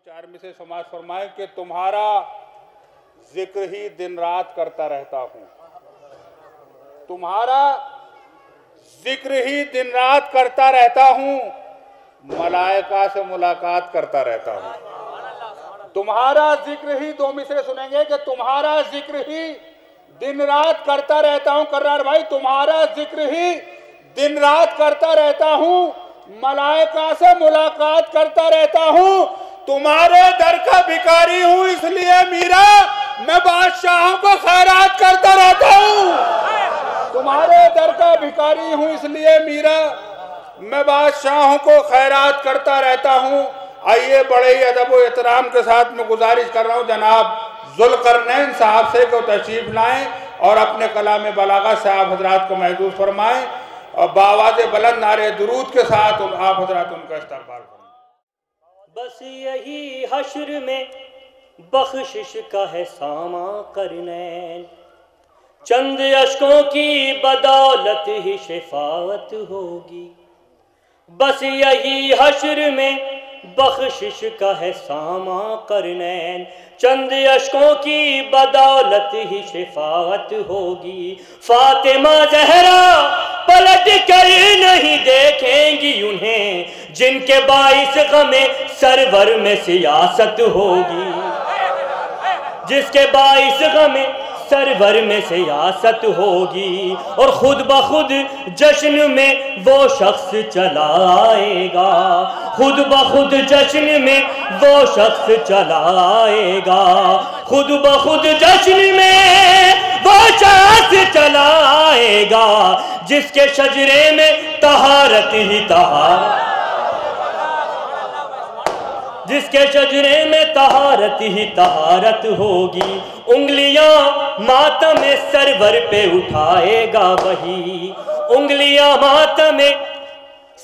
4 से समाज फरमाए कि तुम्हारा जिक्र ही दिन रात करता रहता हूं, तुम्हारा जिक्र ही दिन रात करता रहता हूं, मलाइका से मुलाकात करता रहता हूं। तुम्हारा जिक्र ही, 2 मिसरे सुनेंगे कि तुम्हारा जिक्र ही दिन रात करता रहता हूं। कर्रार भाई, तुम्हारा जिक्र ही दिन रात करता रहता हूं, मलाइका से मुलाकात करता रहता हूं। तुम्हारे दर का भिखारी हूं, इसलिए मीरा मैं बादशाहों को खैरात करता रहता हूं। तुम्हारे दर का भिखारी हूं, इसलिए मीरा मैं बादशाहों को खैरात करता रहता हूं। आइए बड़े ही अदब व एहतराम के साथ मैं गुजारिश कर रहा हूं जनाब जुल्करनैन साहब से को तशरीफ लाएं और अपने कलाम बलागत से आप हजरात को महसूस फरमाएं और बावाज़े बुलंद नारे दुरूद के साथ आप हजरात उनका इस्तकबाल फरमाएं। बस यही हश्र में बख्शिश का है सामा करनैन, चंद अश्कों की बदौलत ही शिफाअत होगी। बस यही हश्र में बख्शिश का है सामा करनैन, चंद अश्कों की बदौलत ही शिफाअत होगी। फातिमा जहरा पलट कर नहीं देखेंगी उन्हें, जिनके बाइस गमे सरवर में सियासत होगी। जिसके बाइस गमे सरवर में सियासत होगी, और खुद ब खुद जश्न में वो शख्स चला आएगा। खुद ब खुद जश्न में वो शख्स चला आएगा। खुद ब खुद जश्न में वो शख्स चला आएगा, जिसके शजरे में तहारत ही तहारत, जिसके शजरे में तहारत ही तहारत होगी। उंगलियां मातम सरवर पे उठाएगा वही, उंगलियां मातम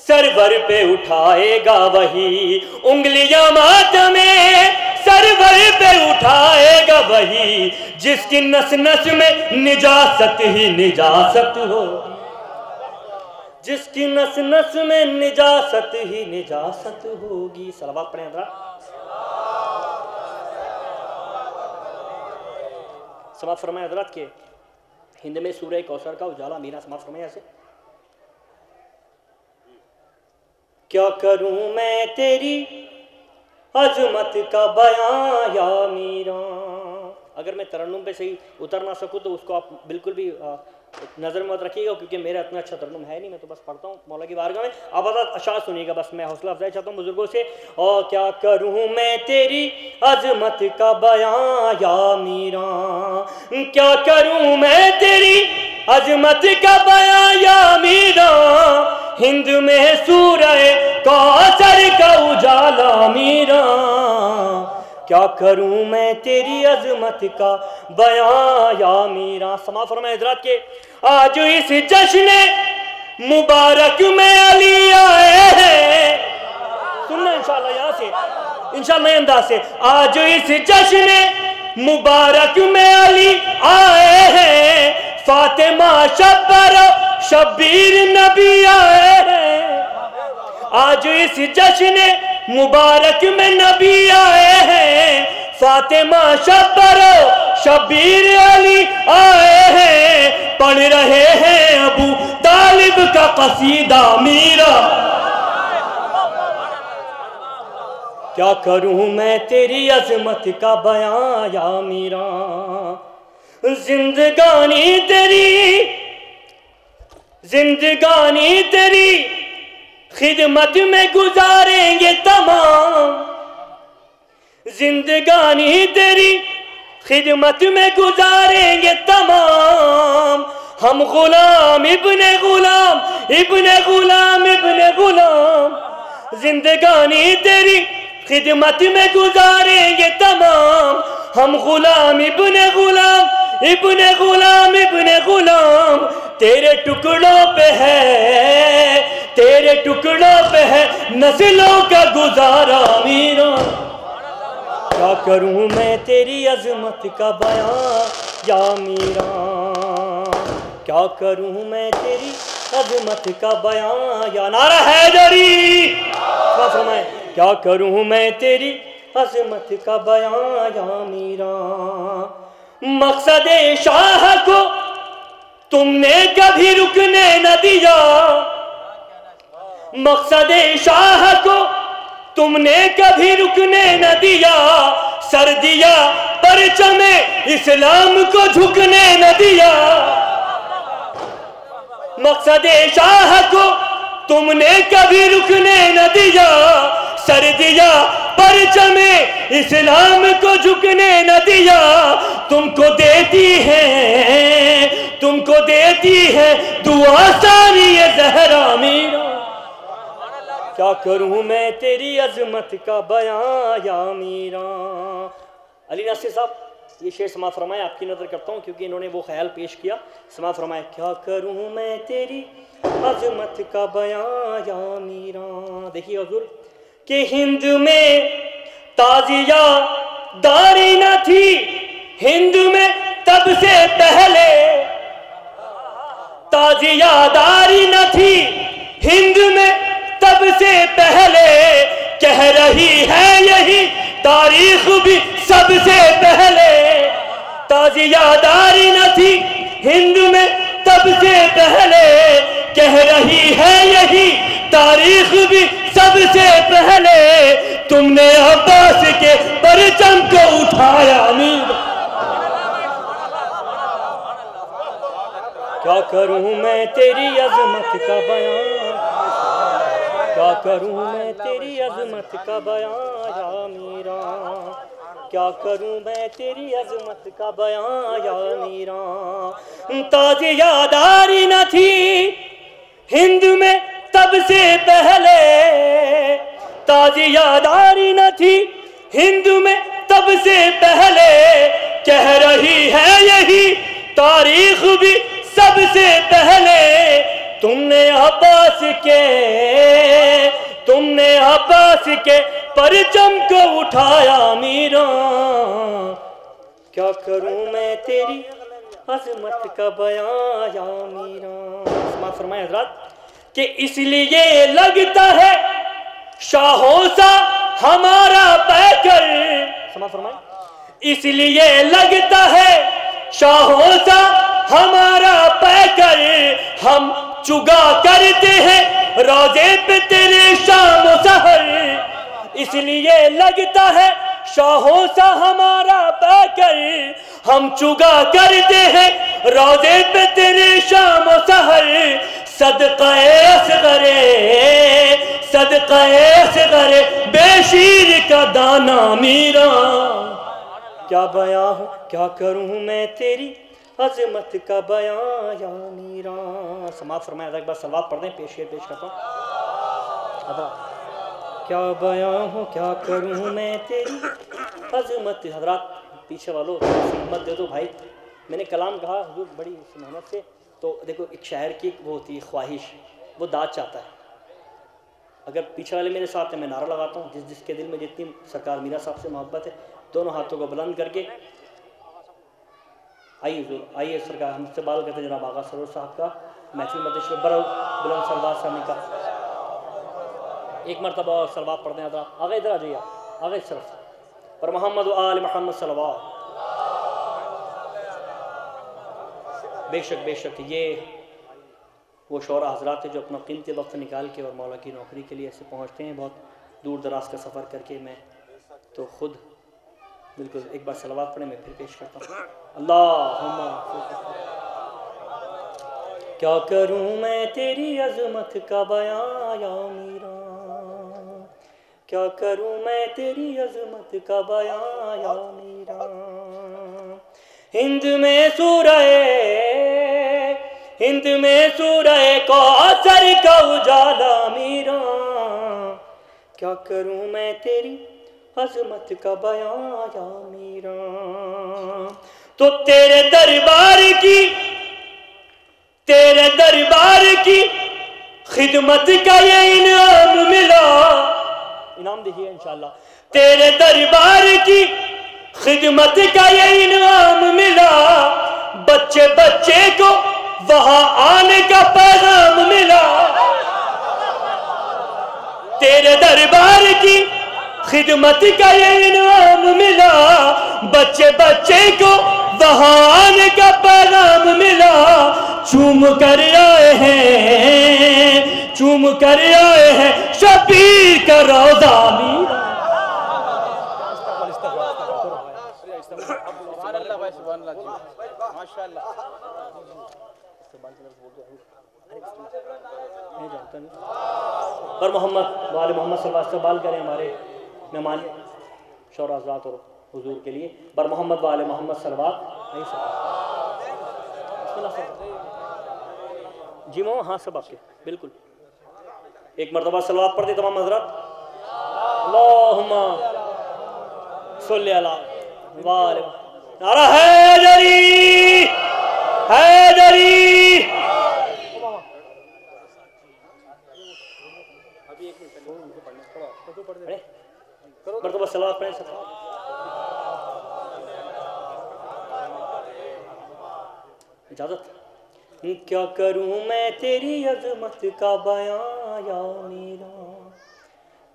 सरवर पे उठाएगा वही, उंगलियां मातम सरवर पे उठाएगा वही, जिसकी नस नस में निजासत ही निजासत होगी। जिसकी नस नस में निजासत ही निजासत होगी। सलावत पढ़ें जरा। समाप्त फरमाया हज़रात के हिंद में सूरह कौसर का उजाला मीरा समाप्त फरमाया ऐसे। क्या करूं मैं तेरी अजमत का बयां या मीरा। अगर मैं तरन्नुम पे सही उतर ना सकूं तो उसको आप बिल्कुल भी नज़र में मत रखिएगा, क्योंकि मेरा इतना अच्छा तरन्नुम है नहीं। मैं तो बस पढ़ता हूँ मौला की बारगाह में। आप अशार सुनिएगा, बस मैं हौसला अफजाई चाहता हूँ बुजुर्गों से। और क्या करूँ मैं तेरी अजमत का बयां या मीरा, क्या करूँ मैं तेरी अजमत का बयां या मीरा, हिंद में सूरह कौसर का उजाला मीरा। क्या करूं मैं तेरी अजमत का बयां या मीरा। समाप्त फरमाए हज़रात के आज इस जश्न मुबारक में अली आए हैं। सुनना इंशाल्लाह यहाँ से, इंशाल्लाह नए अंदाज से। आज इस जश्न मुबारक में अली आए हैं, फातिमा शब्बर शब्बीर नबी आए हैं। आज इस जश्न मुबारक में नबी आए हैं, फातिमा शब्बर शब्बीर अली आए हैं। पढ़ रहे हैं अबू तालिब का कसीदा मीरा। क्या करूं मैं तेरी अजमत का बयां या मीरा। जिंदगानी तेरी, जिंदगानी तेरी खिदमत में गुजारेंगे तमाम। जिंदगानी तेरी खिदमत में गुजारेंगे तमाम। हम गुलाम इब्ने गुलाम, इब्ने गुलाम, इब्ने गुलाम। जिंदगानी तेरी खिदमत में गुजारेंगे तमाम। हम गुलाम इब्ने गुलाम, इब्ने गुलाम, इब्ने गुलाम। तेरे टुकड़ों पे है, तेरे टुकड़ों पे है नस्लों का गुजारा मीरा। क्या करूं मैं तेरी अजमत का बयां या मीरा। क्या करूं मैं तेरी अजमत का बयां या नारा हैदरी। क्या करूं मैं तेरी अजमत का बयां या मीरा। मकसद शाह को तुमने कभी रुकने न दिया, मकसद शाह को तुमने कभी रुकने न दिया, सर दिया परचमे इस्लाम को झुकने न दिया। मकसद शाह को तुमने कभी रुकने न दिया, सर दिया परचमे इस्लाम को झुकने न दिया। तुमको देती है दुआ सारी ये ज़हरा मीरा। क्या करूं मैं तेरी अजमत का बयां या मीरा। अली नासिर साहब ये शेर समाअत फरमाए, आपकी नज़र करता हूँ क्योंकि इन्होंने वो ख्याल पेश किया। समाअत फरमाए, क्या करूं मैं तेरी अजमत का बयां या मीरा। देखिए हुजूर कि हिंद में ताजिया दारी न थी, हिंद में तब से पहले ताजियादारी न थी, हिंद में तब से पहले। कह रही है यही तारीख भी सबसे पहले। ताजियादारी न थी हिंद में तब से पहले, कह रही है यही तारीख भी सबसे पहले। तुमने अब्बास के परचम को उठाया मीर। क्या करूं मैं तेरी अजमत का बयां, क्या करूं मैं तेरी अजमत का बयां या मीरा। क्या करूं मैं तेरी अजमत का बयां या मीरा। ताजियादारी न थी हिंद में तब से पहले, ताजियादारी न थी हिंद में तब से पहले। कह रही है यही तारीख भी सबसे पहले। तुमने अब्बास के परचम को उठाया मीरा। क्या करूं मैं तेरी अजमत का बयां या मीरा। फरमाए हज़रात कि इसलिए लगता है शाहों सा हमारा पैकर। समा फरमाए, इसलिए लगता है शाहों सा हमारा पैकर। हम चुगा करते हैं रोजे पे तेरे शाम सहर। इसलिए लगता है शाहों सा हमारा पैकर। हम चुगा करते हैं रोजे पे तेरे शाम सहर। सदक़े असग़रे बेशीर का दाना मीरा। क्या बयां हूँ क्या करूँ मैं तेरी अजमत का बयां या मीरा। समाअत फरमाया, एक बार सलवात पढ़ दें, पेश करता हूँ। क्या बयां हूँ क्या करूँ मैं तेरी अजमत। हजरात पीछे वालों हिम्मत दे दो भाई। मैंने कलाम कहा हुजूर बड़ी मेहनत से, तो देखो एक शायर की वो होती है ख्वाहिश, वो दाद चाहता है। अगर पीछे वाले मेरे साथ है, मैं नारा लगाता हूँ, जिसके दिल में जितनी सरकार मीरा साहब से मोहब्बत है, दोनों हाथों को बुलंद करके आइए हुजूर, आइए सरकार। हमसे बाल करते जनाब आगा सरोज साहब का महफिल मदश बड़ा बुलंद सलवात सामने का एक मरतबा और सलवात पढ़ते हैं। आगे इधर आ जाइए, आगे इस तरफ पर मोहम्मद आल मोहम्मद सलवात। बेशक ये वो शोरा हजरात है जो अपना कीमती वक्त निकाल के और मौला की नौकरी के लिए ऐसे पहुँचते हैं, बहुत दूर दराज का सफ़र करके। मैं तो खुद बिल्कुल एक बार सलवात पढ़े, मैं फिर पेश करता हूँ। अल्लाहुम्मा क्या करूँ मैं तेरी अज़मत का बयां या मीरा। क्या करूँ मैं तेरी अज़मत का बयां या मीरा। हिंद में सूरह कौसर का उजाला मीरा। क्या करूँ मैं तेरी अज़मत का बयां या मीरा। तो तेरे दरबार की खिदमत का ये इनाम मिला। इनाम देखिए इंशाअल्लाह। तेरे दरबार की खिदमत का ये इनाम मिला। बच्चे बच्चे को वहां आने का पैगाम मिला। तेरे दरबार की खिदमत का ये इनाम मिला, बच्चे बच्चे को वहां आने का पैगाम मिला। चूम कर आए हैं, चूम कर आए हैं शबीर का रोजा मीरा। और मोहम्मद वाले मोहम्मद सल्लल्लाहु अलैहि वसल्लम बाल करें हमारे मेहमान शौरा हज़रात और हुजूर के लिए। बर मोहम्मद वाले मोहम्मद सल्लल्लाहु जी मो हाँ सब आपके बिल्कुल। एक मरतबा सलवात पढ़ दे तमाम हजरत। अल्लाहुम्मा सल्ली अला वाले नारा हैदरी हैदरी। मरतबा सलवात पढ़े सब। इजाजत। क्या करूं मैं तेरी अजमत का बयां या मीरा,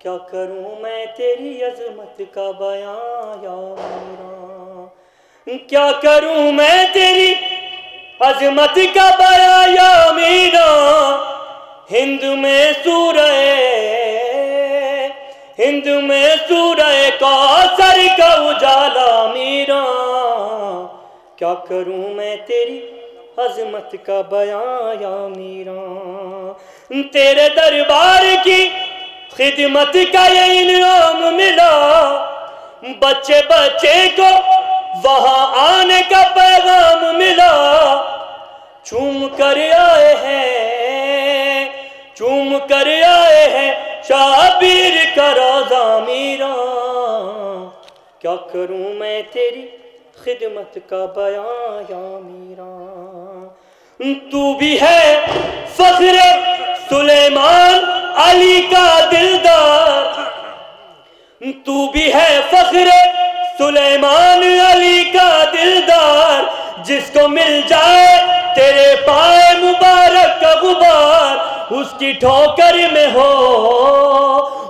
क्या करूं मैं तेरी अजमत का बयां या मीरा, क्या करूं मैं तेरी अजमत का बयां या मीरा। हिंद में सूरह कौसर का उजाला मीरा, क्या करूं मैं तेरी अजमत का बयां या मीरा। तेरे दरबार की खिदमत का ये इनाम मिला, बच्चे बच्चे को वहां आने का पैगाम मिला। चूम कर आए हैं, चूम कर आए हैं शाबीर का रोजा मीरा। क्या करूं मैं तेरी खिदमत का बयां या मीरा। तू भी है फख्रे सुलेमान अली का दिलदार, तू भी है फख्रे सुलेमान अली का दिलदार। जिसको मिल जाए तेरे पाए मुबारक का गुबार, उसकी ठोकर में हो,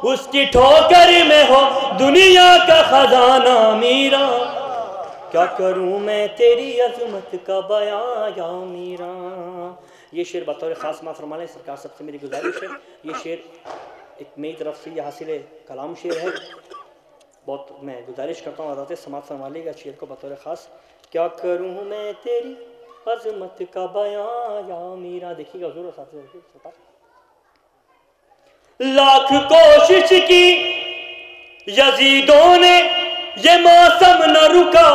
उसकी ठोकर में हो दुनिया का खजाना मीरा। क्या करूं मैं तेरी अजमत का बयां या मीरा। ये शेर बतौर ख़ास माफ़ फरमा लें सरकार, सबसे मेरी गुजारिश है। ये शेर एक मेरी तरफ से यह हासिल कलाम शेर है, बहुत मैं गुजारिश करता हूँ हज़रत समात फरमा लेगा शेर को बतौर ख़ास। क्या करूं मैं तेरी अजमत का बयां या मीरा। देखिएगा ज़रूर साथ। लाख कोशिश की यजीदों ने ये मौसम न रुका।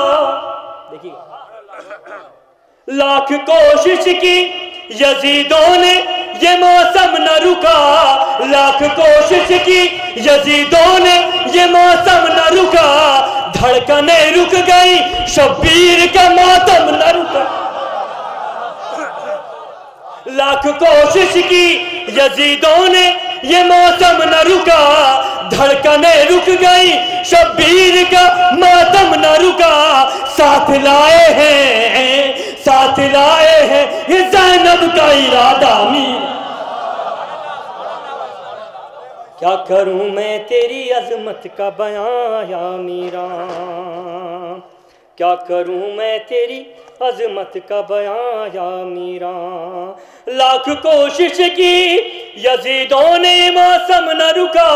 देखिएगा, लाख कोशिश की यजीदों ने ये मौसम न रुका। लाख कोशिश की यजीदों ने ये मौसम न रुका। धड़कनें रुक गई शब्बीर का मातम न रुका। लाख कोशिश की यजीदों ने ये मौसम न रुका। धड़कनें रुक गई शब्बीर का मातम न रुका। साथ लाए हैं, साथ लाए हैं ये ज़ैनब का इरादा मीरा। क्या करूं मैं तेरी अजमत का बयां या मीरा। क्या करूं मैं तेरी अजमत का बयां या मीरा। लाख कोशिश की यजीदों ने मौसम न रुका।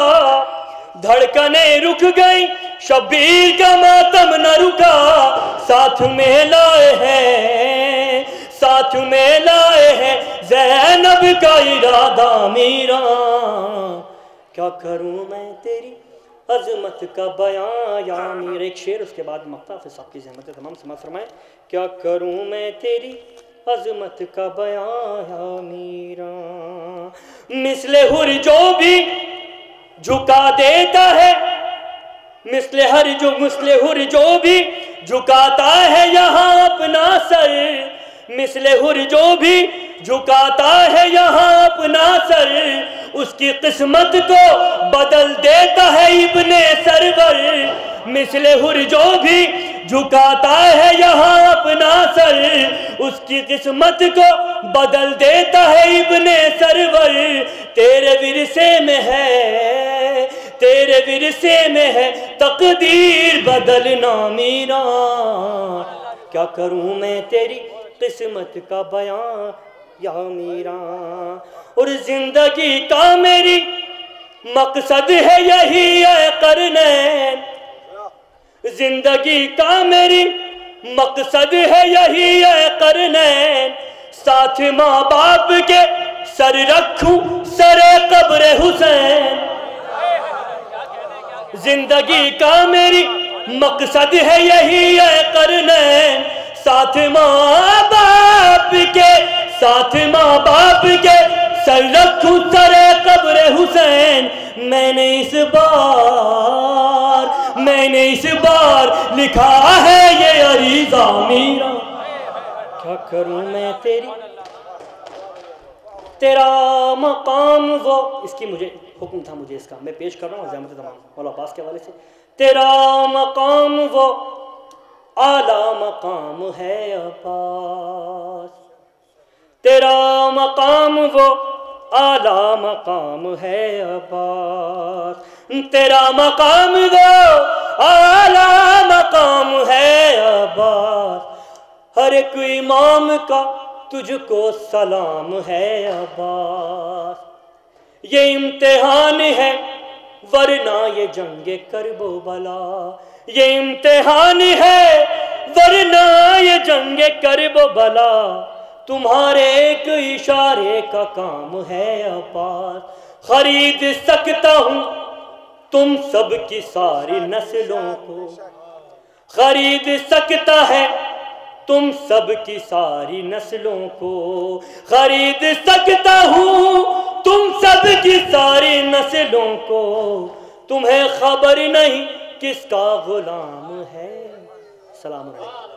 धड़कनें रुक गई शब्बीर का मातम न रुका। साथ में लाए हैं, साथ में लाए हैं ज़ैनब का इरादा मीरा। क्या करूं मैं तेरी अजमत का बयां या मीरा। एक शेर उसके बाद मक्ता, फिर सबकी ज़हमत तमाम समात फरमाएं। क्या करूं मैं तेरी अजमत का बयां या मीरा। मिसले हुर जो भी झुका देता है, मिसले हुर जो भी झुकाता है यहाँ अपना सर। मिसले हुर जो भी झुकाता है यहाँ अपना सर। उसकी किस्मत को बदल देता है इब्ने सरवर। मिसले हुर जो भी झुकाता है यहाँ अपना सर। उसकी किस्मत को बदल देता है इब्ने सरवर। तेरे विरसे में है, तेरे विरसे में है तकदीर बदलना मेरा। क्या करूं मैं तेरी किस्मत का बयां या मेरा। और जिंदगी का मेरी मकसद है यही है करनैन। जिंदगी का मेरी मकसद है यही है करनैन। साथ माँ बाप के सर रखूं सरे कब्र हुसैन। जिंदगी का मेरी मकसद है यही है करनैन। साथ माँ बाप के सर रखूं सरे कब्र हुसैन। मैंने इस बार लिखा है ये अरीज़ा मेरा। क्या करूं मैं तेरा मकाम वो, इसकी मुझे हुक्म था, मुझे इसका मैं पेश कर रहा हूँ ज़हमत तमाम मौला अब्बास के हवाले से। तेरा मकाम वो आला मकाम है अब्बास। तेरा मकाम वो आला मकाम है अब्बास। तेरा मकाम वो आला मकाम है अब्बास। हर एक इमाम का तुझको सलाम है अब्बास। ये इम्तिहान है वरना ये जंगे करबो बला। ये इम्तिहान है वरना ये जंगे करबो बला। तुम्हारे एक इशारे का काम है अब्बास। खरीद सकता हूँ तुम सब की सारी नस्लों को। खरीद सकता है तुम सब की सारी नस्लों को। खरीद सकता हूँ तुम सब की सारी नस्लों को। तुम्हें खबर नहीं किसका गुलाम है। सलाम अलैकुम।